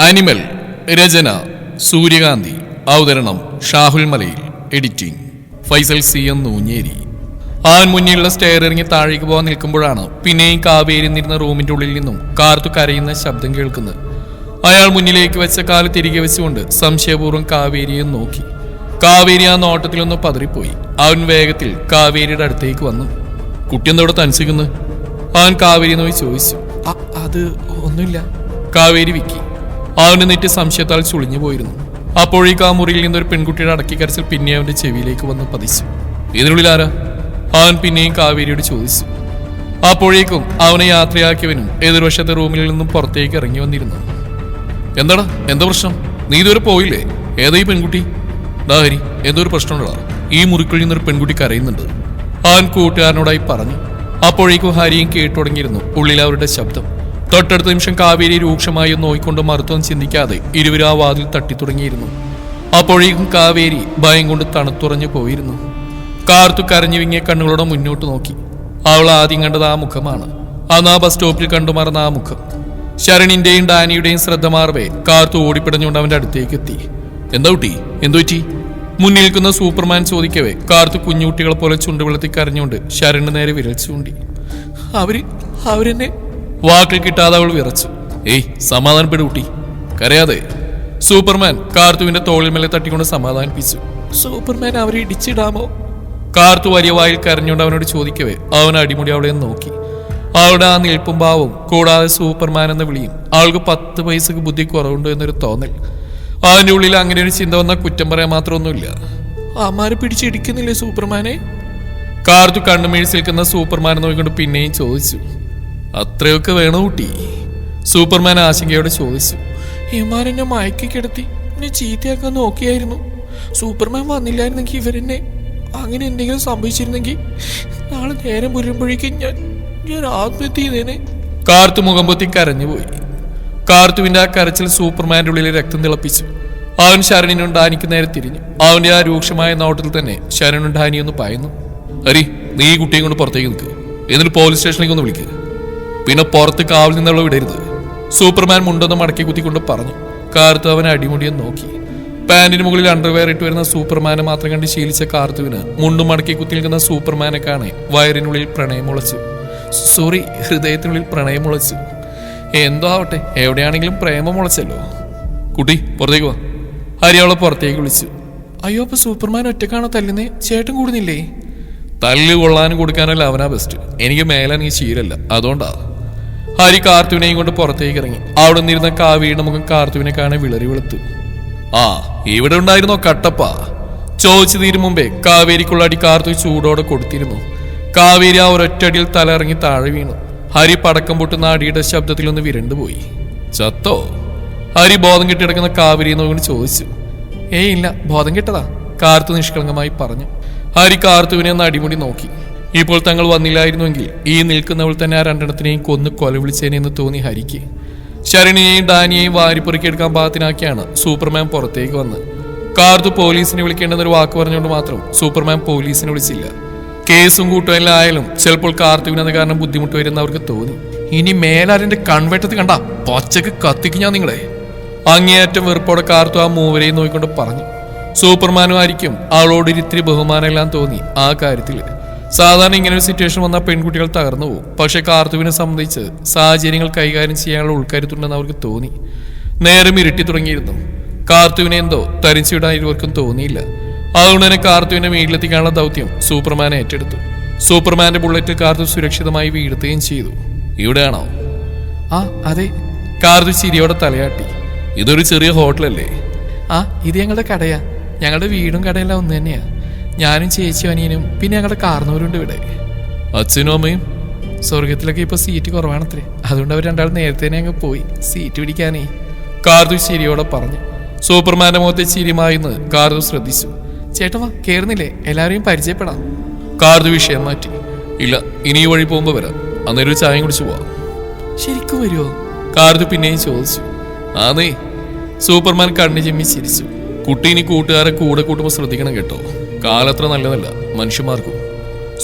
Animal രചന സൂര്യകാന്തി. അവതരണം ഷാഹുൽ മലയിൽ. Editing Faisal C M Nooncheri. അവൻ മുന്നിലുള്ള സ്റ്റെയർ ഇറങ്ങി താഴേക്ക് പോകാൻ നിൽക്കുമ്പോഴാണ് പിന്നെയും കാവേരി നിന്നിരുന്ന റൂമിന്റെ ഉള്ളിൽ നിന്നും കാർത്തു കരയുന്ന ശബ്ദം കേൾക്കുന്നത്. അയാൾ മുന്നിലേക്ക് വെച്ച കാല് തിരികെ വെച്ചുകൊണ്ട് സംശയപൂർവ്വം കാവേരിയെ നോക്കി. കാവേരി ആ നോട്ടത്തിലൊന്ന് പതറിപ്പോയി. അവൻ വേഗത്തിൽ കാവേരിയുടെ അടുത്തേക്ക് വന്നു. കുട്ടി എന്തോടെ തനിച്ചിരിക്കുന്നു? അവൻ കാവേരി നോയി ചോദിച്ചു. അത് ഒന്നുമില്ല, കാവേരി വിക്കി. അവന് നെറ്റ് സംശയത്താൽ ചുളിഞ്ഞു പോയിരുന്നു. അപ്പോഴേക്ക് ആ മുറിയിൽ നിന്നൊരു പെൺകുട്ടിയുടെ അടക്കി കരച്ചിൽ പിന്നെ അവന്റെ ചെവിയിലേക്ക് വന്ന് പതിച്ചു. ഇതിനുള്ളിൽ ആരാ? അവൻ പിന്നെയും കാവേരിയോട് ചോദിച്ചു. അപ്പോഴേക്കും അവനെ യാത്രയാക്കിയവനും എതിർവശത്തെ റൂമിൽ നിന്നും പുറത്തേക്ക് ഇറങ്ങി വന്നിരുന്നു. എന്താടാ, എന്താ പ്രശ്നം? നീ ഇതുവരെ പോയില്ലേ? ഏതാ ഈ പെൺകുട്ടി? ഹരി, എന്തോ ഒരു പ്രശ്നമുണ്ടാ. ഈ മുറിക്കുള്ളിൽ നിന്നൊരു പെൺകുട്ടി കരയുന്നുണ്ട്, അവൻ കൂട്ടുകാരനോടായി പറഞ്ഞു. അപ്പോഴേക്കും ഹരിയും കേട്ടു തുടങ്ങിയിരുന്നു ഉള്ളിൽ അവരുടെ ശബ്ദം. തൊട്ടടുത്ത നിമിഷം കാവേരി രൂക്ഷമായി നോയിക്കൊണ്ട് മറുത്തൊന്നും ചിന്തിക്കാതെ ഇരുവരും ആ വാതിൽ തട്ടിത്തുടങ്ങിയിരുന്നു. അപ്പോഴേക്കും കാവേരി ഭയം കൊണ്ട് തണുത്തുറഞ്ഞു പോയിരുന്നു. കാർത്തു കരഞ്ഞു വിങ്ങിയ കണ്ണുകളോടെ മുന്നോട്ട് നോക്കി. അവൾ ആദ്യം കണ്ടത് ആ മുഖമാണ്. അന്ന് ആ ബസ് സ്റ്റോപ്പിൽ കണ്ടുമറന്ന ആ മുഖം. ശരണിന്റെയും ഡാനിയുടെയും ശ്രദ്ധ മാറവേ കാർത്തു ഓടിപ്പിടഞ്ഞുകൊണ്ട് അവന്റെ അടുത്തേക്ക് എത്തി. എന്താ കുട്ടി, എന്തു പറ്റി? മുന്നിൽ നിൽക്കുന്ന സൂപ്പർമാൻ ചോദിക്കവേ കാർത്തു കുഞ്ഞുകുട്ടികളെ പോലെ ചുണ്ടുവെള്ളത്തിൽ കരഞ്ഞുകൊണ്ട് ശരണിന് നേരെ വിരൽ ചൂണ്ടി. അവരെന്നെ വാക്കിൽ കിട്ടാതെ അവൾ വിറച്ചു. ഏയ്, സമാധാനപ്പെടു കുട്ടി, കരയാതെ. സൂപ്പർമാൻ കാർത്തുവിന്റെ തോളിൽ മേലെ തട്ടിക്കൊണ്ട് സമാധാനിപ്പിച്ചു. സൂപ്പർമാൻ അവരെ ഇടിച്ചിടാമോ? കാർത്തു വലിയ വായിൽ കരഞ്ഞുകൊണ്ട് അവനോട് ചോദിക്കവേ അവൻ അടിമുടി അവളെ നോക്കി. അവളുടെ ആ നിൽപ്പും ഭാവവും കൂടാതെ സൂപ്പർമാൻ എന്ന വിളിയും അവൾക്ക് 10 പൈസക്ക് ബുദ്ധി കുറവുണ്ടോ എന്നൊരു തോന്നൽ. അവന്റെ ഉള്ളിൽ അങ്ങനെ ഒരു ചിന്ത വന്നാൽ കുറ്റം പറയാൻ മാത്രമൊന്നുമില്ല. അമ്മാരെ പിടിച്ചിടിക്കുന്നില്ലേ സൂപ്പർമാനെ? കാർത്തു കണ്ണുമേഴ്സ് നിൽക്കുന്ന സൂപ്പർമാനെ നോക്കിക്കൊണ്ട് പിന്നെയും ചോദിച്ചു. അത്രയൊക്കെ വേണോ കുട്ടി? സൂപ്പർമാൻ ആശങ്കയോടെ ചോദിച്ചു. ഇമാരെന്നെ മയക്കി കിടത്തി എന്നെ ചീത്തയാക്കാൻ നോക്കിയായിരുന്നു. സൂപ്പർമാൻ വന്നില്ലായിരുന്നെങ്കിൽ ഇവരെന്നെ അങ്ങനെ എന്തെങ്കിലും സംഭവിച്ചിരുന്നെങ്കിൽ നാളെ നേരം പുലരുമ്പോഴേക്കും ഞാൻ ആത്മഹത്യ ചെയ്തേനെ. കാർത്തു മുഖം പൊത്തി കരഞ്ഞുപോയി. കാർത്തുവിന്റെ ആ കരച്ചിൽ സൂപ്പർമാന്റെ ഉള്ളിൽ രക്തം തിളപ്പിച്ചു. അവൻ ശരണിനും ഡാനിക്ക് നേരെ തിരിഞ്ഞു. അവന്റെ ആ രൂക്ഷമായ നോട്ടത്തിൽ തന്നെ ശരണിനും ഡാനിയൊന്ന് പായുന്നു. ഹരി, നീ ഈ കുട്ടിയെ കൊണ്ട് പുറത്തേക്ക് നിൽക്കുക, എന്നിട്ട് പോലീസ് സ്റ്റേഷനിലേക്ക് ഒന്ന് വിളിക്കുക. പിന്നെ പുറത്ത് കാവൽ നിന്നുള്ള വിടരുത്. സൂപ്പർമാൻ മുണ്ടൊന്ന് മടക്കി കുത്തിക്കൊണ്ട് പറഞ്ഞു. കാർത്തു അവനെ അടിമുടിയെന്ന് നോക്കി. പാന്റിന് മുകളിൽ അണ്ടർവെയർ ഇട്ട് വരുന്ന സൂപ്പർമാനെ മാത്രം കണ്ട് ശീലിച്ച കാർത്തുവിന് മുണ്ടും മടക്കി കുത്തി നിൽക്കുന്ന സൂപ്പർമാനെ കാണെ വയറിനുള്ളിൽ പ്രണയം മുളച്ചു. സോറി, ഹൃദയത്തിനുള്ളിൽ പ്രണയം മുളച്ചു. എന്തോ ആവട്ടെ, എവിടെയാണെങ്കിലും പ്രേമം മുളച്ചല്ലോ. കുട്ടി, പുറത്തേക്ക് വാ. ഹരി അവളെ പുറത്തേക്ക് വിളിച്ചു. അയ്യോ, അപ്പൊ സൂപ്പർമാൻ ഒറ്റക്കാണോ തല്ലുന്നേ? ചേട്ടൻ കൂടുന്നില്ലേ? തല്ല് കൊള്ളാനും കൊടുക്കാനല്ല അവനാ ബെസ്റ്റ്. എനിക്ക് മേലാണെങ്കിൽ ശീലല്ല, അതുകൊണ്ടാ. ഹരി കാർത്തുവിനെയും കൊണ്ട് പുറത്തേക്ക് ഇറങ്ങി. അവിടെ നിന്നിരുന്ന കാവേരിയുടെ മുഖം കാർത്തുവിനെ കാണാൻ വിളറി വെളുത്തു. ആ, ഇവിടെ ഉണ്ടായിരുന്നോ കട്ടപ്പ? ചോദിച്ചു തീരും മുമ്പേ കാവേരിക്കുള്ള അടി കാർത്തു ചൂടോടെ കൊടുത്തിരുന്നു. കാവേരി ആ ഒരൊറ്റടിയിൽ തല ഇറങ്ങി താഴെ വീണു. ഹരി പടക്കം പൊട്ടുന്ന അടിയുടെ ശബ്ദത്തിലൊന്ന് വിരണ്ടുപോയി. ചത്തോ? ഹരി ബോധം കെട്ടിടക്കുന്ന കാവേരിയെ നോക്കി ചോദിച്ചു. ഏയ് ഇല്ല, ബോധം കെട്ടതാ, കാർത്തു നിഷ്കളങ്കമായി പറഞ്ഞു. ഹരി കാർത്തുവിനെ ഒന്ന് അടിമുടി നോക്കി. ഇപ്പോൾ തങ്ങൾ വന്നില്ലായിരുന്നുവെങ്കിൽ ഈ നിൽക്കുന്നവൾ തന്നെ ആ രണ്ടെണ്ണത്തിനെയും കൊന്ന് കൊല വിളിച്ചേനെന്ന് തോന്നി ഹരിക്ക്. ശരണിയെയും ഡാനിയെയും വാരിപ്പൊറുക്കിയെടുക്കാൻ പാകത്തിനാക്കിയാണ് സൂപ്പർമാൻ പുറത്തേക്ക് വന്നത്. കാർത്തു പോലീസിനെ വിളിക്കേണ്ടെന്നൊരു വാക്ക് പറഞ്ഞുകൊണ്ട് മാത്രം സൂപ്പർമാൻ പോലീസിനെ വിളിച്ചില്ല. കേസും കൂട്ടുമെല്ലാം ആയാലും ചിലപ്പോൾ കാർത്തുവിനത് കാരണം ബുദ്ധിമുട്ട് വരുന്നവർക്ക് തോന്നി. ഇനി മേലാരിന്റെ കൺവെട്ടത്ത് കണ്ട പച്ചക്ക് കത്തിക്ക് ഞാൻ നിങ്ങളെ. അങ്ങേയറ്റം വെറുപ്പോടെ കാർത്തു ആ മൂവരെയും നോക്കിക്കൊണ്ട് പറഞ്ഞു. സൂപ്പർമാനും ആയിരിക്കും അവളോട് ഇത്തിരി ബഹുമാനമെല്ലാം തോന്നി ആ കാര്യത്തിൽ. സാധാരണ ഇങ്ങനെ ഒരു സിറ്റുവേഷൻ വന്നാൽ പെൺകുട്ടികൾ തകർന്നു പോകും. പക്ഷെ കാർത്തുവിനെ സംബന്ധിച്ച് സാഹചര്യങ്ങൾ കൈകാര്യം ചെയ്യാനുള്ള ഉൾക്കരുത്തുണ്ടെന്ന് അവർക്ക് തോന്നി. നേരം ഇരുട്ടി തുടങ്ങിയിരുന്നു. കാർത്തുവിനെ എന്തോ തരിച്ചുവിടാൻ ഇരുവർക്കും തോന്നിയില്ല. അതുകൊണ്ട് തന്നെ കാർത്തുവിനെ വീട്ടിലെത്തിക്കാനുള്ള ദൗത്യം സൂപ്പർമാൻ ഏറ്റെടുത്തു. സൂപ്പർമാന്റെ ബുള്ളറ്റ് കാർത്തു സുരക്ഷിതമായി വീഴ്ത്തുകയും ചെയ്തു. ഇവിടെയാണോ? ആ അതെ, കാർത്തു ചിരിയോടെ തലയാട്ടി. ഇതൊരു ചെറിയ ഹോട്ടലല്ലേ? ആ, ഇത് ഞങ്ങളുടെ കടയാ. ഞങ്ങളുടെ വീടും കടയെല്ലാം ഒന്ന് തന്നെയാ. ഞാനും ചേച്ചിയും അനിയനും പിന്നെ ഞങ്ങളുടെ കാർന്നവരുണ്ട് ഇവിടെ. അച്ഛനും അമ്മയും? സ്വർഗത്തിലൊക്കെ ഇപ്പൊ സീറ്റ് കുറവാണത്രേ, അതുകൊണ്ട് അവർ രണ്ടാളും നേരത്തെ തന്നെ അങ്ങ് പോയി സീറ്റ് പിടിക്കാനേ. കാർത്തു ചിരിയോടെ പറഞ്ഞു. സൂപ്പർമാന്റെ മുഖത്തെ ചിരിമായിന്ന് കാർത്തു ശ്രദ്ധിച്ചു. ചേട്ടൻ വാ, കേറുന്നില്ലേ? എല്ലാവരെയും പരിചയപ്പെടാം. കാർത്തു വിഷയം മാറ്റി. ഇല്ല, ഇനി ഈ വഴി പോകുമ്പോ വരാം, അന്നേരം ഒരു ചായം കുടിച്ചു പോവാം. ശരിക്കും വരുമോ? കാർത്തു പിന്നെയും ചോദിച്ചു. ആന്നേ. സൂപ്പർമാൻ കണ്ണു ചിമ്മി ചിരിച്ചു. കുട്ടി ഇനി കൂട്ടുകാരെ കൂടെ കൂട്ടുമ്പോൾ ശ്രദ്ധിക്കണം കേട്ടോ, കാലത്ര നല്ലതല്ല മനുഷ്യന്മാർക്കും.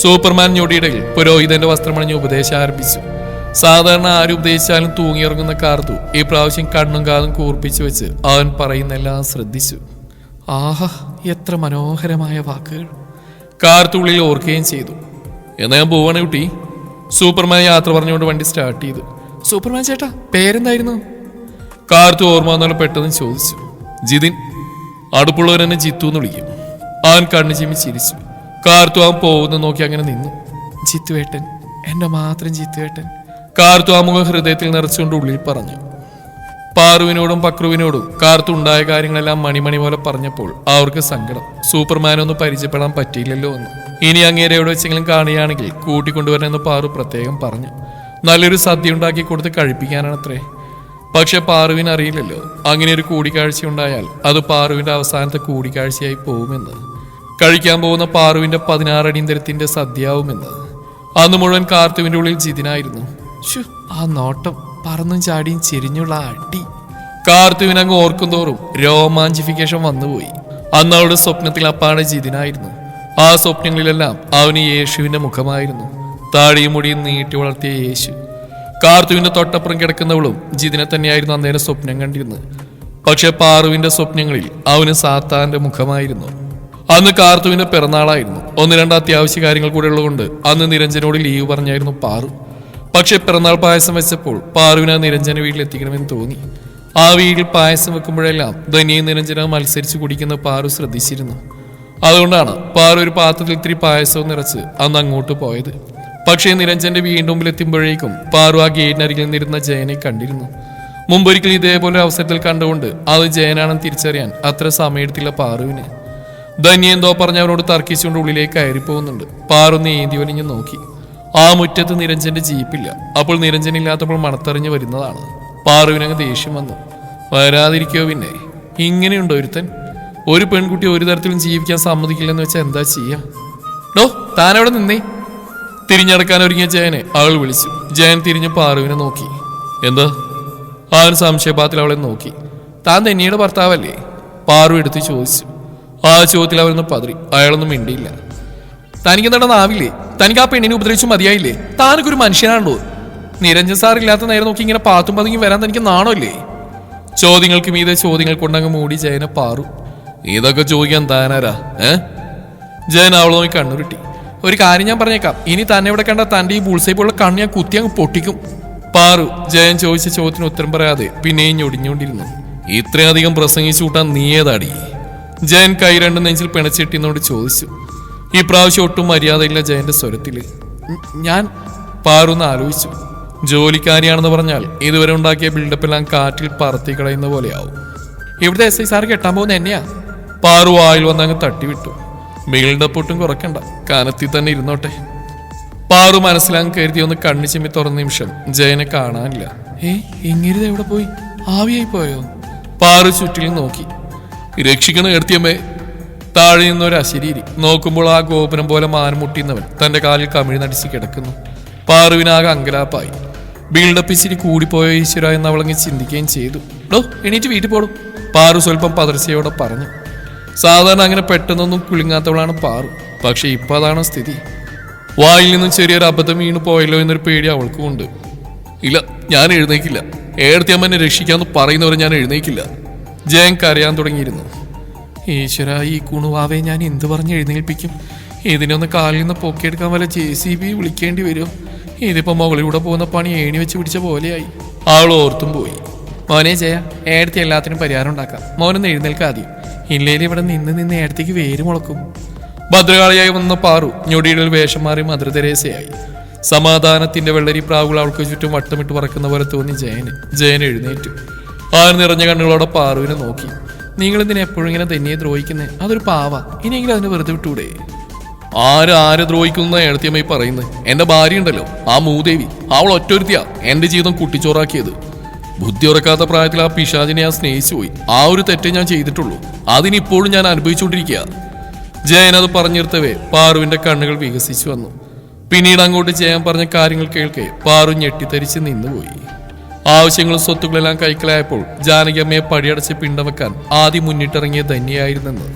സൂപ്പർമാൻ ഞൊടിയിടയിൽ പുരോഹിതന്റെ വസ്ത്രമണിഞ്ഞ് ഉപദേശം ആരംഭിച്ചു. സാധാരണ ആരും ഉപദേശിച്ചാലും തൂങ്ങിയിറങ്ങുന്ന കാർത്തു ഈ പ്രാവശ്യം കണ്ണും കാതും കൂർപ്പിച്ചു വെച്ച് അവൻ പറയുന്നെല്ലാം ശ്രദ്ധിച്ചു. ആഹാ, എത്ര മനോഹരമായ വാക്കുകൾ! കാർത്തുള്ളിൽ ഓർക്കുകയും ചെയ്തു. എന്നാ ഞാൻ പോവാണ് കുട്ടി. സൂപ്പർമാൻ യാത്ര പറഞ്ഞുകൊണ്ട് വണ്ടി സ്റ്റാർട്ട് ചെയ്തു. സൂപ്പർമാൻ ചേട്ടാ, പേരെന്തായിരുന്നു? കാർത്തു ഓർമ്മ വന്നാൽ പെട്ടെന്ന് ചോദിച്ചു. ജിതിൻ. അടുപ്പുള്ളവരെന്നെ ജിത്തു എന്ന് വിളിക്കും. അവൻ കണ്ണു ചിമ്മി ചിരിച്ചു. കാർത്തു അവൻ പോകുന്ന നോക്കി അങ്ങനെ നിന്നു. ജിത്തുവേട്ടൻ, എന്റെ മാത്രം ജിത്തുവേട്ടൻ. കാർത്തു ആ മുഖം ഹൃദയത്തിൽ നിറച്ചുകൊണ്ട് ഉള്ളിൽ പറഞ്ഞു. പാറുവിനോടും പക്രുവിനോടും കാർത്തു ഉണ്ടായ കാര്യങ്ങളെല്ലാം മണിമണി പോലെ പറഞ്ഞപ്പോൾ അവർക്ക് സങ്കടം. സൂപ്പർമാനൊന്നും പരിചയപ്പെടാൻ പറ്റിയില്ലല്ലോ എന്ന്. ഇനി അങ്ങേരെ എവിടെ വെച്ചെങ്കിലും കാണുകയാണെങ്കിൽ കൂട്ടിക്കൊണ്ടുവരണമെന്ന് പാറു പ്രത്യേകം പറഞ്ഞു. നല്ലൊരു സദ്യ ഉണ്ടാക്കി കൊടുത്ത് കഴിപ്പിക്കാനാണത്രേ. പക്ഷെ പാറുവിന് അറിയില്ലല്ലോ, അങ്ങനെ ഒരു കൂടിക്കാഴ്ച ഉണ്ടായാൽ അത് പാറുവിന്റെ അവസാനത്തെ കൂടിക്കാഴ്ചയായി പോകുമെന്ന്. കഴിക്കാൻ പോകുന്ന പാറുവിന്റെ 16 അടിയന്തരത്തിന്റെ സദ്യയാവുമെന്ന്. അന്ന് മുഴുവൻ കാർത്തുവിന്റെ ഉള്ളിൽ ജിതിനായിരുന്നു. ആ നോട്ടം, പറന്നും ചാടിയും ചെരിഞ്ഞുള്ള അടി. കാർത്തുവിനങ്ങ് ഓർക്കും തോറും രോമാഞ്ചിഫിക്കേഷൻ വന്നുപോയി. അന്ന് അവളുടെ സ്വപ്നത്തിൽ അപ്പാടെ ജിതിനായിരുന്നു. ആ സ്വപ്നങ്ങളിലെല്ലാം അവന് യേശുവിന്റെ മുഖമായിരുന്നു. താടിയും മുടിയും നീട്ടി വളർത്തിയ യേശു. കാർത്തുവിന്റെ തൊട്ടപ്പുറം കിടക്കുന്നവളും ജിതിനെ തന്നെയായിരുന്നു അന്നേരം സ്വപ്നം കണ്ടിരുന്നത്. പക്ഷെ പാറുവിന്റെ സ്വപ്നങ്ങളിൽ അവന് സാത്താന്റെ മുഖമായിരുന്നു. അന്ന് കാർത്തുവിന്റെ പിറന്നാളായിരുന്നു. 1-2 അത്യാവശ്യ കാര്യങ്ങൾ കൂടെ ഉള്ളതുകൊണ്ട് അന്ന് നിരഞ്ജനോട് ലീവ് പറഞ്ഞായിരുന്നു പാറു. പക്ഷെ പിറന്നാൾ പായസം വെച്ചപ്പോൾ പാറുവിന് നിരഞ്ജന വീട്ടിലെത്തിക്കണമെന്ന് തോന്നി. ആ വീട്ടിൽ പായസം വെക്കുമ്പോഴെല്ലാം ധനിയും നിരഞ്ജന മത്സരിച്ച് കുടിക്കുന്ന പാറു ശ്രദ്ധിച്ചിരുന്നു. അതുകൊണ്ടാണ് പാറു ഒരു പാത്രത്തിൽ ഇത്തിരി പായസവും നിറച്ച് അന്ന് അങ്ങോട്ട് പോയത്. പക്ഷേ നിരഞ്ജന്റെ വീണ്ടും മുമ്പിലെത്തുമ്പോഴേക്കും പാറു ആ ഗേറ്റിനരികിൽ നിന്നിരുന്ന ജയനെ കണ്ടിരുന്നു. മുമ്പൊരിക്കൽ ഇതേപോലെ അവസരത്തിൽ കണ്ടുകൊണ്ട് അത് ജയനാണെന്ന് തിരിച്ചറിയാൻ അത്ര സമയമെടുത്തില്ല പാറുവിന്. ധന്യ എന്തോ പറഞ്ഞ് അവരോട് തർക്കിച്ചുകൊണ്ട് ഉള്ളിലേക്ക് കയറി പോകുന്നുണ്ട്. പാറു നീന്തി വലിഞ്ഞു നോക്കി. ആ മുറ്റത്ത് നിരഞ്ജന്റെ ജീപ്പില്ല. അപ്പോൾ നിരഞ്ജൻ ഇല്ലാത്തപ്പോൾ മണത്തറിഞ്ഞ് വരുന്നതാണ്. പാറുവിനങ്ങ് ദേഷ്യം വന്നു. വരാതിരിക്കോ പിന്നെ? ഇങ്ങനെയുണ്ടോ ഒരുത്തൻ? ഒരു പെൺകുട്ടി ഒരു തരത്തിലും ജീവിക്കാൻ സമ്മതിക്കില്ലെന്ന് വെച്ചാൽ എന്താ ചെയ്യാ? ഡോ, താനവിടെ നിന്നേ. തിരിഞ്ഞടക്കാൻ ഒരുങ്ങിയ ജയനെ അവൾ വിളിച്ചു. ജയൻ തിരിഞ്ഞ് പാറുവിനെ നോക്കി. എന്താ? അവൻ സംശയപാത്തിൽ അവളെ നോക്കി. താൻ ധന്യയുടെ ഭർത്താവല്ലേ? പാറു എടുത്ത് ചോദിച്ചു. ആ ചോദ്യത്തിൽ അവരൊന്നും പതറി. അയാളൊന്നും മിണ്ടിയില്ല. തനിക്ക് നടന്നാവില്ലേ? തനിക്ക് ആ പെണ്ണിനെ ഉപദ്രവിച്ചു മതിയായില്ലേ? താനൊരു മനുഷ്യനാണല്ലോ. നിരഞ്ജൻ സാർ ഇല്ലാത്ത നേരം നോക്കി ഇങ്ങനെ പാത്തും പതുങ്ങി വരാൻ തനിക്ക് നാണല്ലേ? ചോദ്യങ്ങൾക്ക് മീതെ ചോദ്യങ്ങൾ കൊണ്ടങ്ങ് മൂടി ജയനെ പാറു. ഇതൊക്കെ ചോദിക്കാൻ താനാരാ? ജയൻ അവളെ നോക്കി കണ്ണുരുട്ടി. ഒരു കാര്യം ഞാൻ പറഞ്ഞേക്കാം, ഇനി തന്നെ ഇവിടെ കണ്ട തന്റെ ഈ ബുൾസൈ പോലുള്ള കണ്ണ് ഞാൻ കുത്തി അങ്ങ് പൊട്ടിക്കും. പാറു ജയൻ ചോദിച്ച ചോദ്യത്തിന് ഉത്തരം പറയാതെ പിന്നെയും ഞൊടിഞ്ഞുകൊണ്ടിരുന്നു. ഇത്രയധികം പ്രസംഗിച്ചു കൂട്ടാൻ നീ ഏതാടി? ജയൻ കൈ രണ്ടും നെഞ്ചിൽ പിണച്ചിട്ടിന്നോട് ചോദിച്ചു. ഈ പ്രാവശ്യം ഒട്ടും മര്യാദയില്ല ജയന്റെ സ്വരത്തില്. ഞാൻ പാറുന്ന് ആലോചിച്ചു. ജോലിക്കാരിയാണെന്ന് പറഞ്ഞാൽ ഇതുവരെ ഉണ്ടാക്കിയ ബിൽഡപ്പെല്ലാം കാറ്റിൽ പറത്തി കളയുന്ന പോലെയാവും. ഇവിടുത്തെ SI സാർ കെട്ടാൻ പോകുന്ന എന്നെയാ. പാറു വായിൽ വന്നങ്ങ് തട്ടിവിട്ടു. ബിൽഡപ്പ് ഒട്ടും കുറക്കണ്ട, കനത്തിൽ തന്നെ ഇരുന്നോട്ടെ. പാറു മനസ്സിലാക്കി കരുതി ഒന്ന് കണ്ണു ചിമ്മി തുറന്ന നിമിഷം ജയനെ കാണാനില്ല. ഇങ്ങിരുത് എവിടെ പോയി? ആവിയായി പോയോ? പാറു ചുറ്റിലും നോക്കി. രക്ഷിക്കണ എടുത്തിയമ്മേ. താഴെ നിന്നൊരു അശരീരി. നോക്കുമ്പോൾ ആ ഗോപുരം പോലെ മാനമുട്ടിന്നവൻ തന്റെ കാലിൽ കമിഴ്ന്നടിച്ച് കിടക്കുന്നു. പാറുവിനാകെ അങ്കലാപ്പായി. ബിൽഡപ്പ് ഇച്ചിരി കൂടിപ്പോയോ ഈശ്വര എന്ന് അവളങ്ങ് ചിന്തിക്കുകയും ചെയ്തു. ഡോ, എണീറ്റ് വീട്ടിൽ പോടും, പാറു സ്വല്പം പതർച്ചയോടെ പറഞ്ഞു. സാധാരണ അങ്ങനെ പെട്ടെന്നൊന്നും കുലുങ്ങാത്തവളാണ് പാറു. പക്ഷെ ഇപ്പൊ അതാണ് സ്ഥിതി. വായിൽ നിന്നും ചെറിയൊരു അബദ്ധം വീണു പോയല്ലോ എന്നൊരു പേടി അവൾക്കും ഉണ്ട്. ഇല്ല, ഞാൻ എഴുന്നേക്കില്ല. ഏടത്തിയമ്മനെ രക്ഷിക്കാന്ന് പറയുന്നവരെ ഞാൻ എഴുന്നേക്കില്ല. ജയൻ കരയാൻ തുടങ്ങിയിരുന്നു. ഈശ്വര, ഈ കുണുവാവെ ഞാൻ എന്ത് പറഞ്ഞ് എഴുന്നേൽപ്പിക്കും? ഇതിനൊന്ന് കാലിൽ നിന്ന് പൊക്കിയെടുക്കാൻ വല്ല JCB വിളിക്കേണ്ടി വരുമോ? ഇതിപ്പോ മുകളിലൂടെ പോകുന്ന പണി ഏണി വെച്ച് പിടിച്ച പോലെയായി. അവൾ ഓർത്തും പോയി. മോനെ ജയ, ഏടത്തി എല്ലാത്തിനും പരിഹാരം ഉണ്ടാക്കാം. മോനൊന്ന് എഴുന്നേൽക്കാതെ. ഇല്ലേലും ഇവിടെ നിന്ന് ഏടത്തേക്ക് വേര് മുളക്കും. ഭദ്രകാളിയായി വന്ന പാറു ഞൊടിയുടെ വേഷം മാറി മദർ തെരേസയായി. സമാധാനത്തിന്റെ വെള്ളരി പ്രാവുകൾ അവൾക്ക് ചുറ്റും വട്ടമിട്ട് പറക്കുന്ന പോലെ തോന്നി ജയൻ എഴുന്നേറ്റു. ആ നിറഞ്ഞ കണ്ണുകളോടെ പാറുവിനെ നോക്കി. നിങ്ങൾ ഇതിനെ എപ്പോഴും ഇങ്ങനെ തന്നെ ദ്രോഹിക്കുന്നേ? അതൊരു പാവ. ഇനിയെങ്കിലും അതിനെ വെറുതെ വിട്ടൂടെ? ആരെ ദ്രോഹിക്കുന്ന ഏടത്തിയമ്മ പറയുന്നത്? എന്റെ ഭാര്യ ഉണ്ടല്ലോ, ആ മൂദേവി, അവൾ ഒറ്റൊരുത്തിയാ എന്റെ ജീവിതം കുട്ടിച്ചോറാക്കിയത്. ബുദ്ധി ഉറക്കാത്ത പ്രായത്തിൽ ആ പിശാചിനെ ഞാൻ സ്നേഹിച്ചു പോയി. ആ ഒരു തെറ്റേ ഞാൻ ചെയ്തിട്ടുള്ളൂ. അതിനിപ്പോഴും ഞാൻ അനുഭവിച്ചുകൊണ്ടിരിക്കുക. ജയൻ അത് പറഞ്ഞിർത്തവേ പാറുവിന്റെ കണ്ണുകൾ വികസിച്ചു വന്നു. പിന്നീട് അങ്ങോട്ട് ജയൻ പറഞ്ഞ കാര്യങ്ങൾ കേൾക്കെ പാറു ഞെട്ടിത്തരിച്ച് നിന്നുപോയി. ആവശ്യങ്ങളും സ്വത്തുക്കളെല്ലാം കൈക്കലായപ്പോൾ ജാനകിയമ്മയെ പടിയടച്ച് പിണ്ടവെക്കാൻ ആദ്യം മുന്നിട്ടിറങ്ങിയ ധന്യയായിരുന്നെന്ന്,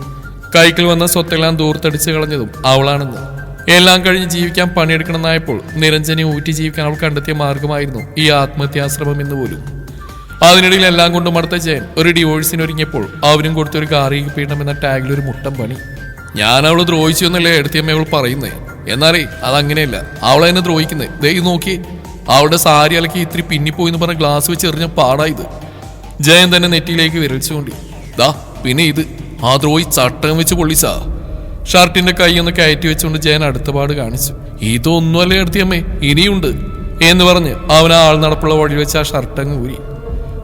കൈക്കൽ വന്ന സ്വത്തെല്ലാം ദൂർത്തടിച്ച് കളഞ്ഞതും അവളാണെന്ന്, എല്ലാം കഴിഞ്ഞ് ജീവിക്കാൻ പണിയെടുക്കണമെന്നായപ്പോൾ നിരഞ്ജനെ ഊറ്റി ജീവിക്കാൻ അവൾ കണ്ടെത്തിയ മാർഗമായിരുന്നു ഈ ആത്മഹത്യാശ്രമം എന്ന് പോലും. അതിനിടയിൽ എല്ലാം കൊണ്ടും മടുത്ത ജയൻ ഒരു ഡിവോഴ്സിന് ഒരുങ്ങിയപ്പോൾ അവനും കൊടുത്തൊരു ഗാർഹിക പീഡനം എന്ന ടാഗിൽ ഒരു മുട്ടം പണി. ഞാൻ അവള് ദ്രോഹിച്ചു എന്നല്ലേ എടുത്തിയമ്മ അവൾ പറയുന്നേ. എന്നാലേ അതങ്ങനെയല്ല, അവളെ എന്നെ ദ്രോഹിക്കുന്നേ. ദേ നോക്കിയേ, അവളുടെ സാരി അലക്കി ഇത്തിരി പിന്നിപ്പോയിന്ന് പറഞ്ഞ ഗ്ലാസ് വെച്ച് എറിഞ്ഞ പാടായത്. ജയൻ തന്നെ നെറ്റിയിലേക്ക് വിരൽച്ചുകൊണ്ടി. ദാ പിന്നെ ഇത് ആ ദ്രോഹി ചട്ടം വെച്ച് പൊള്ളിച്ചാ. ഷർട്ടിന്റെ കൈ ഒന്ന് കയറ്റി വെച്ചുകൊണ്ട് ജയൻ അടുത്ത പാട് കാണിച്ചു. ഇതൊന്നുമല്ലേ എടുത്തിയമ്മേ, ഇനിയുണ്ട് എന്ന് പറഞ്ഞ് അവൻ ആ ആൾ നടപ്പുള്ള വഴി വെച്ച് ആ ഷർട്ടങ്ങ് ഊരി.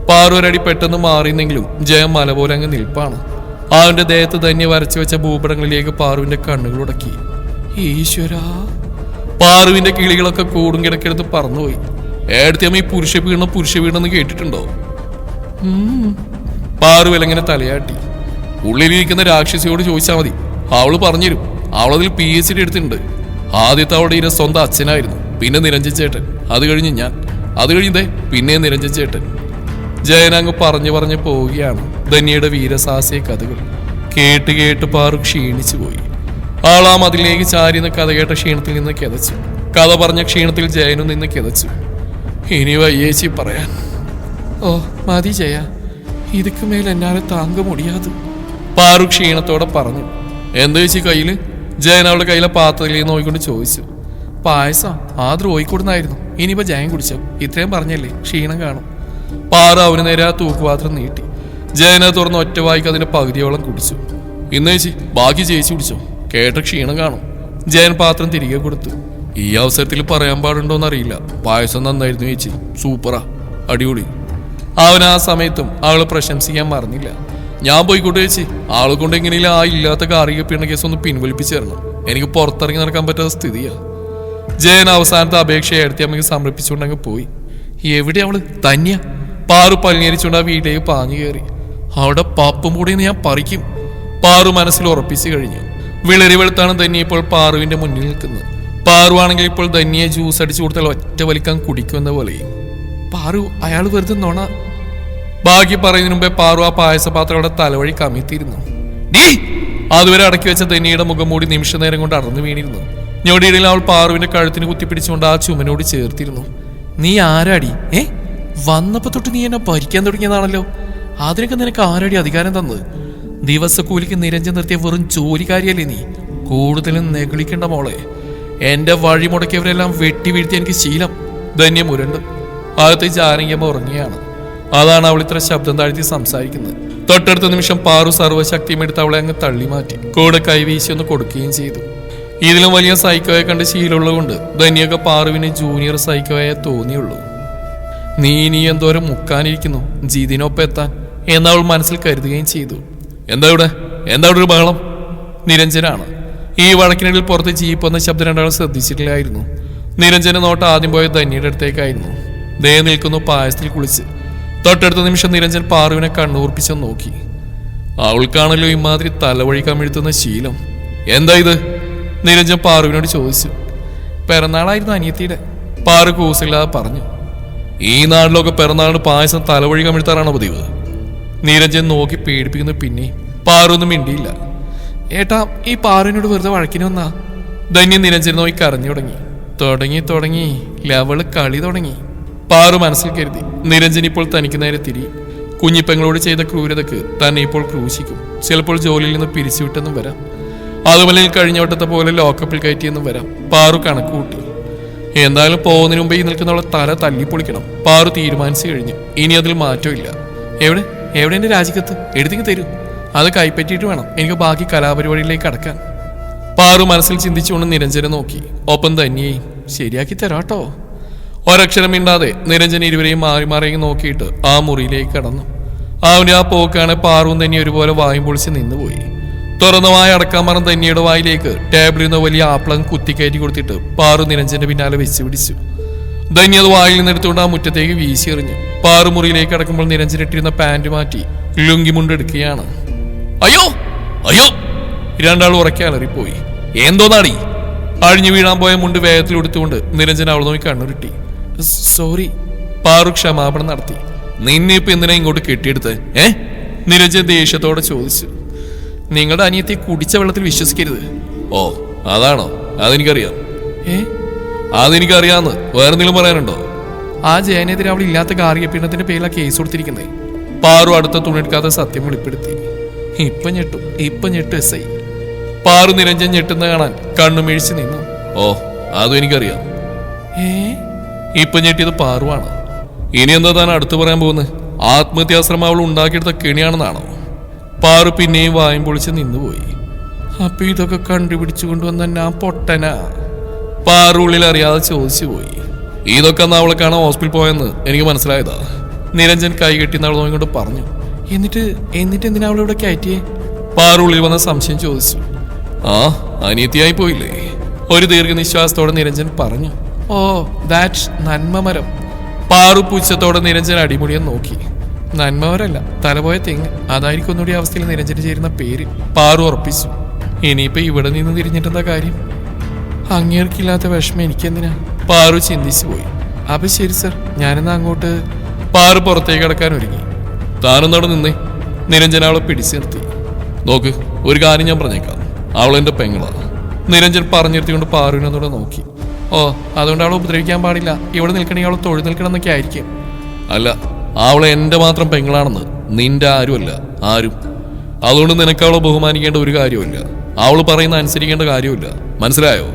പാറു ഒരടി പെട്ടെന്ന് മാറിയെന്നെങ്കിലും ജയൻ മല പോലെ അങ്ങ് നിൽപ്പാണ്. അവന്റെ ദേഹത്ത് തന്നെ വരച്ചു വെച്ച ഭൂപടങ്ങളിലേക്ക് പാറുവിന്റെ കണ്ണുകളുടക്കി. ഈശ്വരാ, പാറുവിന്റെ കിളികളൊക്കെ കൂടും കിടക്കെടുത്ത് പറന്നുപോയി. ഏടത്തിയമ്മ ഈ പുരുഷ വീണെന്ന് കേട്ടിട്ടുണ്ടോ? പാറു വിലങ്ങനെ തലയാട്ടി. ഉള്ളിലിരിക്കുന്ന രാക്ഷസിയോട് ചോദിച്ചാൽ മതി, അവള് പറഞ്ഞുതരും. അവളതിൽ PhD എടുത്തിട്ടുണ്ട്. ആദ്യത്തെ അവളുടെ ഇര സ്വന്തം അച്ഛനായിരുന്നു, പിന്നെ നിരഞ്ജൻ ചേട്ടൻ, അത് കഴിഞ്ഞ് ഞാൻ, അത് കഴിഞ്ഞതേ പിന്നെ നിരഞ്ജൻ ചേട്ടൻ. ജയനങ്ങ് പറഞ്ഞു പോവുകയാണ് ധന്യയുടെ വീരസാഹസിക കഥകൾ. കേട്ട് കേട്ട് പാറു ക്ഷീണിച്ചു പോയി. ആളാ മതിലേക്ക് ചാരിന്ന് കഥ കേട്ട ക്ഷീണത്തിൽ നിന്ന് കിതച്ചു. കഥ പറഞ്ഞ ക്ഷീണത്തിൽ ജയനും നിന്ന് കിതച്ചു. ഇനി വയ്യേച്ചി പറയാൻ. ഓ മതി ജയ, ഇതുക്ക് മേൽ എന്നാലും താങ്ക മുടിയാത്, പാറു ക്ഷീണത്തോടെ പറഞ്ഞു. എന്താ ചേച്ചി കയ്യില്? ജയൻ അവളുടെ കയ്യിലെ പാത്രത്തിലേക്ക് നോക്കിക്കൊണ്ട് ചോദിച്ചു. പായസം ആ ദ്രോഹിക്കൊടുന്നായിരുന്നു. ഇനിയിപ്പോ ജയൻ കുടിച്ചോ? ഇത്രയും പറഞ്ഞല്ലേ, ക്ഷീണം കാണും. പാറു അവന് നേരെ ആ തൂക്കുപാത്രം നീട്ടി. ജയനെ തുറന്ന് ഒറ്റ വായിക്ക് അതിന്റെ പകുതിയോളം കുടിച്ചു. ഇന്ന് ചേച്ചി ബാക്കി ചേച്ചി കുടിച്ചോ? കേട്ട ക്ഷീണം കാണും. ജയൻ പാത്രം തിരികെ കൊടുത്തു. ഈ അവസരത്തിൽ പറയാൻ പാടുണ്ടോന്നറിയില്ല, പായസം നന്നായിരുന്നു ചേച്ചി, സൂപ്പറാ, അടിപൊളി. അവൻ ആ സമയത്തും അവളെ പ്രശംസിക്കാൻ മറന്നില്ല. ഞാൻ പോയിക്കോട്ടെ ചേച്ചി, ആളെ കൊണ്ട് എങ്ങനെയും ആ ഇല്ലാത്ത കാർഷിക പീഡന കേസ് ഒന്ന് പിൻവലിപ്പിച്ചു തരണം. എനിക്ക് പുറത്തിറങ്ങി നടക്കാൻ പറ്റാത്ത സ്ഥിതിയാ. ജയൻ അവസാനത്തെ അപേക്ഷ എടുത്തി അമ്മയ്ക്ക് സമർപ്പിച്ചുകൊണ്ടങ്ങ് പോയി. എവിടെ അവള്? തന്നെയാ. പാറു പല്ലിരിച്ചുകൊണ്ട് ആ വീട്ടിലേക്ക് പാഞ്ഞു കയറി. അവിടെ പാപ്പും കൂടി ഞാൻ പറിക്കും, പാറു മനസ്സിൽ ഉറപ്പിച്ചു കഴിഞ്ഞു. വിളറി വെളുത്താണ് ധന്യ ഇപ്പോൾ പാറുവിന്റെ മുന്നിൽ നിൽക്കുന്നത്. പാറു ആണെങ്കിൽ ഇപ്പോൾ ധന്യയെ ജ്യൂസ് അടിച്ചു കൊടുത്താൽ ഒറ്റ വലിക്കാൻ കുടിക്കുമെന്ന പോലെയും. പാറു അയാൾ വെറുതെ നോണ. ബാക്കി പറയുന്നതിന് മുമ്പേ പാറു ആ പായസപാത്രയുടെ തലവഴി കമിത്തിയിരുന്നു. ഡീ, അതുവരെ അടക്കി വെച്ച ധന്യയുടെ മുഖം മൂടി നിമിഷ നേരം കൊണ്ട് അടർന്നു വീണിരുന്നു. ഞൊടിയിടയിൽ അവൾ പാറുവിന്റെ കഴുത്തിന് കുത്തിപ്പിടിച്ചുകൊണ്ട് ആ ചുമനോട് ചേർത്തിരുന്നു. നീ ആരാടി? വന്നപ്പോ തൊട്ട് നീ എന്നെ ഭരിക്കാൻ തുടങ്ങിയതാണല്ലോ. അതിനൊക്കെ നിനക്ക് ആരാടി അധികാരം തന്നത്? ദിവസക്കൂലിക്ക് നിരഞ്ജൻ നിർത്തിയ വെറും ജോലിക്കാരിയല്ലേ നീ? കൂടുതലും നെഗളിക്കണ്ട മോളെ. എന്റെ വഴി മുടക്കിയവരെല്ലാം വെട്ടി വീഴ്ത്തി എനിക്ക് ശീലം. ധന്യ മുരണ്ട് അകത്തെ ജാനകിയമ്മ ഉറങ്ങിയാണ്. അതാണ് അവൾ ഇത്ര ശബ്ദം താഴ്ത്തി സംസാരിക്കുന്നത്. തൊട്ടടുത്ത നിമിഷം പാറു സർവ്വശക്തിയും എടുത്ത് അവളെ അങ്ങ് തള്ളി മാറ്റി കൂടെ കൈവീശി ഒന്ന് കൊടുക്കുകയും ചെയ്തു. ഇതിലും വലിയ സൈക്കോയെ കണ്ട് ശീലമുള്ളതുകൊണ്ട് ധന്യൊക്കെ പാറുവിന് ജൂനിയർ സൈക്കോയെ തോന്നിയുള്ളൂ. നീ ഇനി എന്തോരം മുക്കാനിരിക്കുന്നു ജീതിനൊപ്പം എത്താൻ എന്നവൾ മനസ്സിൽ കരുതുകയും ചെയ്തു. എന്താ ഇവിടെ ഒരു ബഹളം? നിരഞ്ജനാണ്. ഈ വഴക്കിനിടയിൽ പുറത്ത് ജീപ്പ് എന്ന ശബ്ദം രണ്ടാളും ശ്രദ്ധിച്ചിട്ടില്ലായിരുന്നു. നിരഞ്ജന നോട്ട് ആദ്യം പോയ ധന്യയുടെ അടുത്തേക്കായിരുന്നു. ദേ നിൽക്കുന്നു പായസത്തിൽ കുളിച്ച്. തൊട്ടടുത്ത നിമിഷം നിരഞ്ജൻ പാറുവിനെ കണ്ണൂർപ്പിച്ചെന്ന് നോക്കി. അവൾക്കാണല്ലോ ഇമാതിരി തലവഴി കമിഴ്ത്തുന്ന ശീലം. എന്താ ഇത്? നിരഞ്ജൻ പാറുവിനോട് ചോദിച്ചു. പിറന്നാളായിരുന്നു അനിയത്തിയുടെ, പാറു കൂസില്ലാതെ പറഞ്ഞു. ഈ നാട്ടിലൊക്കെ പിറന്നാളിന് പായസം തലവഴി കമിഴ്ത്താറാണോ പതിവ്? നിരഞ്ജൻ നോക്കി പേടിപ്പിക്കുന്ന. പിന്നെ പാറൊന്നും മിണ്ടിയില്ല. ഏട്ടാ, ഈ പാറുവിനോട് വെറുതെ വഴക്കിന് വന്നാ? ധന്യൻ നിരഞ്ജൻ നോക്കി കരഞ്ഞു തുടങ്ങി ലവള് കളി തുടങ്ങി. പാറു മനസ്സിൽ കരുതി. നിരഞ്ജൻ ഇപ്പോൾ തനിക്ക് നേരെ തിരിയും. കുഞ്ഞിപ്പെങ്ങളോട് ചെയ്ത ക്രൂരതക്ക് തന്നെ ഇപ്പോൾ ക്രൂശിക്കും. ചിലപ്പോൾ ജോലിയിൽ നിന്ന് പിരിച്ചുവിട്ടെന്നും വരാം. അതുപോലെ കഴിഞ്ഞ വട്ടത്തെ പോലെ ലോക്കപ്പിൽ കയറ്റിയെന്നും വരാം. പാറു കണക്ക് കൂട്ടി. എന്തായാലും പോകുന്നതിന് മുമ്പേ ഈ നിൽക്കുന്നവളെ തല തല്ലിപ്പൊളിക്കണം. പാറു തീരുമാനിച്ചു കഴിഞ്ഞു. ഇനി അതിൽ മാറ്റമില്ല. എവിടെ എന്റെ രാജിക്കത്ത് എടുത്തേക്ക് തരൂ. അത് കൈപ്പറ്റിയിട്ട് വേണം എനിക്ക് ബാക്കി കലാപരിപാടിയിലേക്ക് കടക്കാൻ. പാറു മനസ്സിൽ ചിന്തിച്ചുകൊണ്ട് നിരഞ്ജനെ നോക്കി. ഒപ്പം തന്നെയും ശരിയാക്കി തരാട്ടോ. ഒരക്ഷരം മിണ്ടാതെ നിരഞ്ജൻ ഇരുവരെയും മാറി മാറി നോക്കിയിട്ട് ആ മുറിയിലേക്ക് കടന്നു. അവന്റെ ആ പോക്കാണ് പാറുവും തന്നെ ഒരുപോലെ വായും പൊളിച്ച് നിന്നുപോയി. തുറന്ന വായ അടക്കാൻ മറന്ന് തന്നെയുടെ വായിലേക്ക് ടേബിളിൽ നിന്ന് വലിയ ആപ്പിളം കുത്തിക്കയറ്റി കൊടുത്തിട്ട് പാറു നിരഞ്ജന്റെ പിന്നാലെ വെച്ച് പിടിച്ചു. ധന്യ അത് വായിൽ നിന്നെടുത്തുകൊണ്ട് ആ മുറ്റത്തേക്ക് വീശി എറിഞ്ഞു. പാറു മുറിയിലേക്ക് അടക്കുമ്പോൾ നിരഞ്ജൻ ഇട്ടിരുന്ന പാന്റ് മാറ്റി ലുങ്കി മുണ്ടെടുക്കുകയാണ്. അയ്യോ അയ്യോ! രണ്ടാൾ ഉറക്കെ അലറിപ്പോയി. എന്തോന്നാടി? അഴിഞ്ഞു വീഴാൻ പോയ മുണ്ട് വേഗത്തിൽ എടുത്തുകൊണ്ട് നിരഞ്ജൻ അവൾ നോക്കി കണ്ണുരുട്ടി. സോറി. പാറു ക്ഷമാപണം നടത്തി. നിന്നെ ഇപ്പൊ എന്തിനാ ഇങ്ങോട്ട് കെട്ടിയെടുത്ത്? നിരഞ്ജൻ ദേഷ്യത്തോടെ ചോദിച്ചു. നിങ്ങളുടെ അനിയത്തെ കുടിച്ച വെള്ളത്തിൽ വിശ്വസിക്കരുത്. ഓ അതാണോ? അതെനിക്കറിയാം. അതെനിക്കറിയാന്ന് വേറെ എന്തെങ്കിലും പറയാനുണ്ടോ? ആ ജയനെതിരെ അവൾ ഇല്ലാത്ത ഗാർഹിക പീഡനത്തിന്റെ പേരിലാണ് കേസ് കൊടുത്തിരിക്കുന്നത്. പാറു അടുത്ത തുണിയെടുക്കാതെ സത്യം വെളിപ്പെടുത്തി. ഇപ്പൊ ഞെട്ടു എസ് ഐ. പാറു നിരഞ്ജൻ ഞെട്ടുന്ന കാണാൻ കണ്ണുമിഴിച്ച് നിന്നു. ഓ, അതും എനിക്കറിയാം. ഇപ്പൊ ഞെട്ടിയത് പാറുവാണ്. ഇനി എന്താ താൻ അടുത്ത് പറയാൻ പോകുന്നത്? ആത്മഹത്യാശ്രമം അവൾ ഉണ്ടാക്കിയെടുത്ത കെണിയാണെന്നാണോ? പാറു പിന്നെയും വായും പൊളിച്ച് നിന്നുപോയി. അപ്പൊ ഇതൊക്കെ കണ്ടുപിടിച്ചു കൊണ്ടുവന്ന ഞാൻ പൊട്ടനാ? പാറു ഉള്ളിൽ അറിയാതെ ചോദിച്ചു പോയി. ഇതൊക്കെ അന്ന് അവളെ കാണാൻ ഹോസ്പിറ്റൽ പോയെന്ന് എനിക്ക് മനസ്സിലായതാ. നിരഞ്ജൻ കൈ കെട്ടി അവൾ നോക്കിക്കൊണ്ട് പറഞ്ഞു. എന്നിട്ട് എന്തിനാ അവളിവിടെ കയറ്റിയേ? പാറു ഉള്ളിൽ വന്ന സംശയം ചോദിച്ചു. ആ, അനിയത്തിയായി പോയില്ലേ? ഒരു ദീർഘനിശ്വാസത്തോടെ നിരഞ്ജൻ പറഞ്ഞു. ഓ, ദാറ്റ്സ് നന്മമരം. പാറു പുച്ഛത്തോടെ നിരഞ്ജൻ അടിമുടിയെ നോക്കി. നന്മമരല്ല, തലപോയ തെങ്ങ്. അതായിരിക്കും ഒന്നുകൂടി അവസ്ഥയിൽ നിരഞ്ജന് ചേരുന്ന പേര്. പാറു ഉറപ്പിച്ചു. ഇനിയിപ്പോ ഇവിടെ നിന്ന് തിരിഞ്ഞിട്ടെന്താ കാര്യം? അങ്ങേർക്കില്ലാത്ത വിഷമം എനിക്കെന്തിനാ? പാറു ചിന്തിച്ചു പോയി. അപ്പൊ ശരി സർ, ഞാനെന്നാ അങ്ങോട്ട്. പാറു പുറത്തേക്ക് കിടക്കാൻ ഒരുങ്ങി. താനെന്നവിടെ നിന്നേ. നിരഞ്ജൻ അവളെ പിടിച്ചു നിർത്തി. നോക്ക്, ഒരു കാര്യം ഞാൻ പറഞ്ഞേക്കാം. അവളെന്റെ പെങ്ങളാണ്. നിരഞ്ജൻ പറഞ്ഞിരുത്തിക്കൊണ്ട് പാറുവിനൊന്നുകൂടെ നോക്കി. ഓ, അതുകൊണ്ട് അവളെ ഉപദ്രവിക്കാൻ പാടില്ല, ഇവിടെ നിൽക്കണമെങ്കിൽ അവളെ തൊഴിൽ നിൽക്കണം എന്നൊക്കെ ആയിരിക്കും. അല്ല, അവളെ എന്റെ മാത്രം പെങ്ങളാണെന്ന് നിന്റെ ആരുമല്ല, ആരും. അതുകൊണ്ട് നിനക്ക് അവളെ ബഹുമാനിക്കേണ്ട ഒരു കാര്യമില്ല. അവള് പറയുന്ന അനുസരിക്കേണ്ട കാര്യമില്ല. മനസ്സിലായോ?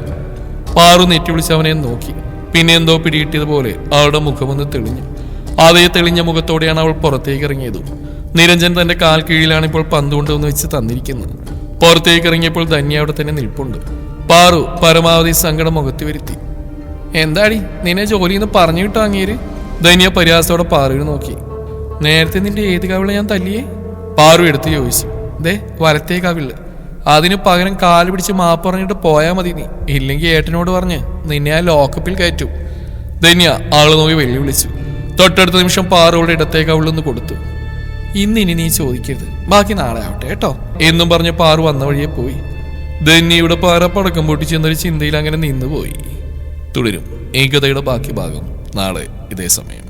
പാറു നെറ്റി വിളിച്ച് അവനെ നോക്കി. പിന്നെ എന്തോ പിടികിട്ടിയതുപോലെ അവളുടെ മുഖമൊന്ന് തെളിഞ്ഞു. അതേ തെളിഞ്ഞ മുഖത്തോടെയാണ് അവൾ പുറത്തേക്ക് ഇറങ്ങിയത്. നിരഞ്ജൻ തന്റെ കാൽ കീഴിലാണ് ഇപ്പോൾ പന്തുകൊണ്ടുവന്ന് വെച്ച് തന്നിരിക്കുന്നത്. പുറത്തേക്ക് ഇറങ്ങിയപ്പോൾ ധന്യ അവിടെ തന്നെ നിൽപ്പുണ്ട്. പാറു പരമാവധി സങ്കടം മുഖത്ത് വരുത്തി. എന്താടി, നിന്നെ ജോലിന്ന് പറഞ്ഞു കിട്ടോ അങ്ങേര്? ധന്യ പരിഹാസത്തോടെ പാറുവിനെ നോക്കി. നേരത്തെ നിന്റെ ഏത് കവിള ഞാൻ തല്ലിയേ? പാറു എടുത്ത് ചോദിച്ചു. ദേ, വലത്തേ കവിള്. അതിന് പകരം കാല് പിടിച്ച് മാപ്പ് പറഞ്ഞിട്ട് പോയാൽ മതി നീ. ഇല്ലെങ്കിൽ ഏട്ടനോട് പറഞ്ഞ് നിന്നെ ആ ലോക്കപ്പിൽ കയറ്റും. ധന്യ ആള് നോക്കി വെല്ലുവിളിച്ചു. തൊട്ടടുത്ത നിമിഷം പാറുകളുടെ ഇടത്തേ കവിളൊന്ന് കൊടുത്തു. ഇന്നിനി നീ ചോദിക്കരുത്, ബാക്കി നാളെ ആവട്ടെ കേട്ടോ എന്നും പറഞ്ഞ് പാറു വന്ന വഴിയെ പോയി. ധന്യയുടെ പാറ പടക്കം പൊട്ടിച്ചെന്നൊരു ചിന്തയിൽ അങ്ങനെ നിന്നുപോയി. തുടരും ഈ കഥയുടെ ബാക്കി ഭാഗം നാളെ ഇതേ സമയം.